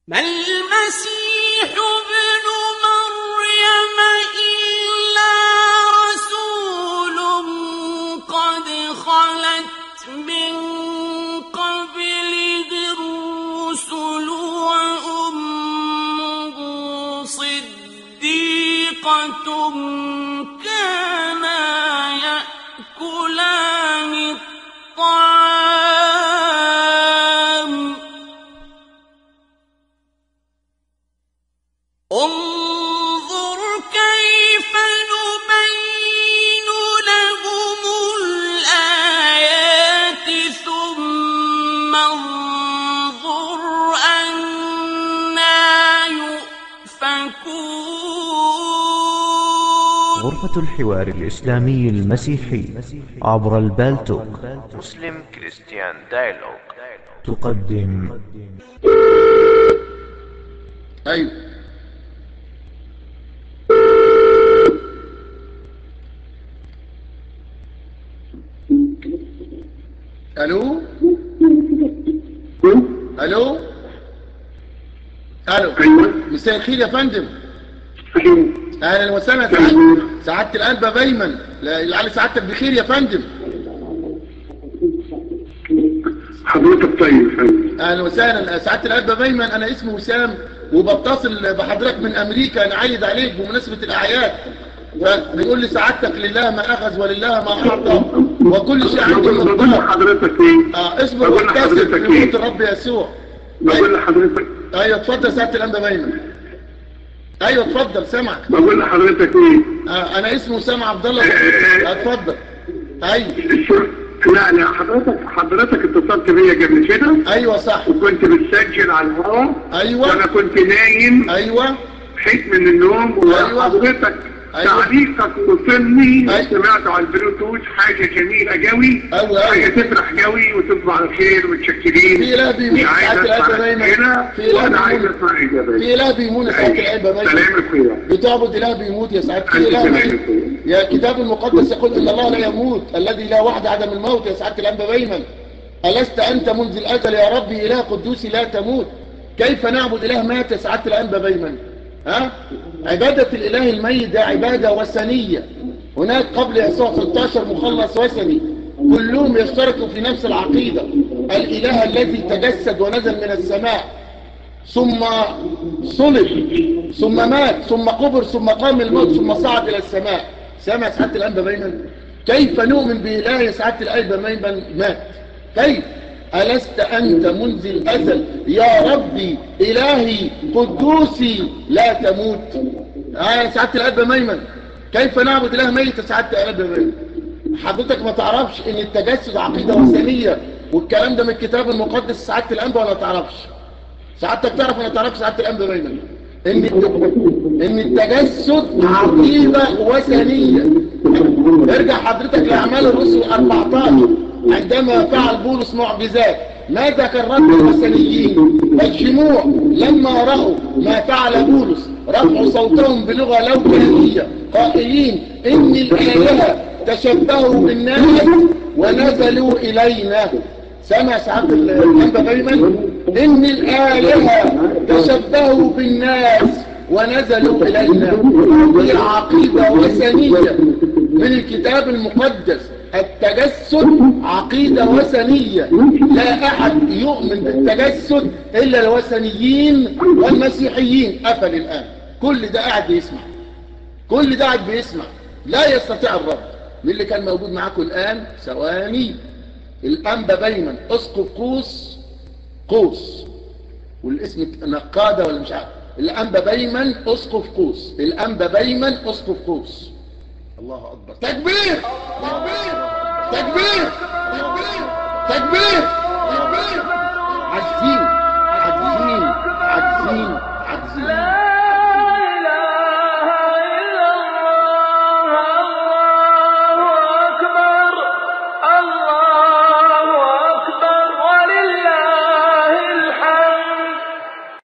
ما المسيح ابن مريم إلا رسول قد خلت من قبله الرسل وأمه صديقة كانا يأكلان الطعام انظر كيف نبين لهم الآيات ثم انظر أنى يؤفكون. غرفة الحوار الإسلامي المسيحي عبر البالتوك مسلم كريستيان دايلوج تقدم. ايوه الو الو الو مساء الخير يا فندم. اهلا وسهلا. سعادة القلب بيمن، لعل سعادتك بخير يا فندم. حضرتك طيب يا فندم. اهلا وسهلا سعادة القلب بيمن، انا اسمي وسام وبتصل بحضرتك من امريكا، نعيد عليك بمناسبة الاعياد، فبيقول لي سعادتك لله ما اخذ ولله ما اعطى وكل شيء عنده بقول مقدار. لحضرتك ايه؟ اصبر وابتسم في موت الرب يسوع. بقول لحضرتك ايوه اتفضل سعادة القلب بيمن. ايوه اتفضل سامعك. بقول لحضرتك ايه؟ انا اسمي وسام عبد الله. اتفضل. ايوه لا حضرتك اتصلت بيا قبل كده. ايوه صح. وكنت بتسجل على الهواء. ايوه وانا كنت نايم. ايوه صحيت من النوم وحضرتك تعليقك وصلني. سمعته على البلوتوث، حاجه جميله قوي. حاجه تفرح قوي وتصبح على خير ومتشكرين. في اله بيمون ساعات القلب دايما. وانا عايز اسمع اجابات. في اله بيمون ساعات القلب دايما. سلام الخير. بتعبد اله بيموت يا سعاده. في اله يا كتاب المقدس يقول ان الله لا يموت الذي لا وحده عدم الموت يا سعاده القلب دايما. ألست أنت منذ الأزل يا ربي إله قدوسي لا تموت؟ كيف نعبد إله مات يا سعادة الأنبا بيمن؟ عبادة الإله الميت ده عبادة وثنية. هناك قبل يسوع 16 مخلص وثني كلهم يشتركوا في نفس العقيدة. الإله الذي تجسد ونزل من السماء ثم صلب ثم مات ثم قبر ثم قام الموت ثم صعد إلى السماء. سامع سعادة الأنبا بيمن؟ كيف نؤمن بإله يا سعادة الأنبا بيمن مات؟ كيف؟ ألست أنت منذ الأزل يا ربي إلهي قدوسي لا تموت؟ يا سعادة القلب ميمن، كيف نعبد إله ميت يا سعادة القلب ميمن؟ حضرتك ما تعرفش إن التجسد عقيدة وثنية والكلام ده من الكتاب المقدس سعادة القلب ولا تعرفش؟ سعادتك تعرف ولا تعرفش سعادة القلب ميمن؟ إن التجسد عقيدة وثنية. ارجع حضرتك لأعمال الرسل 14 عندما فعل بولس معجزات، ماذا كان رد الوثنيين؟ الجموع لما رأوا ما فعل بولس رفعوا صوتهم بلغة لوكانية قائلين إن الآلهة تشبهوا بالناس ونزلوا إلينا. سمع سعادة الأنبا بيمن؟ إن الآلهة تشبهوا بالناس ونزلوا إلينا. دي عقيدة وثنية من الكتاب المقدس. التجسد عقيدة وثنية، لا أحد يؤمن بالتجسد إلا الوثنيين والمسيحيين. قفل الآن كل ده قاعد بيسمع، كل ده قاعد بيسمع، لا يستطيع الرد. من اللي كان موجود معاكم الآن ثواني الأنبا بيمن أسقف قوس والاسم نقادة ولا مش عارف. الأنبا بيمن أسقف قوس، الأنبا بيمن أسقف قوس. الله أكبر. تكبير تكبير تكبير تكبير تكبير تكبير. عاجزين عاجزين عاجزين عاجزين.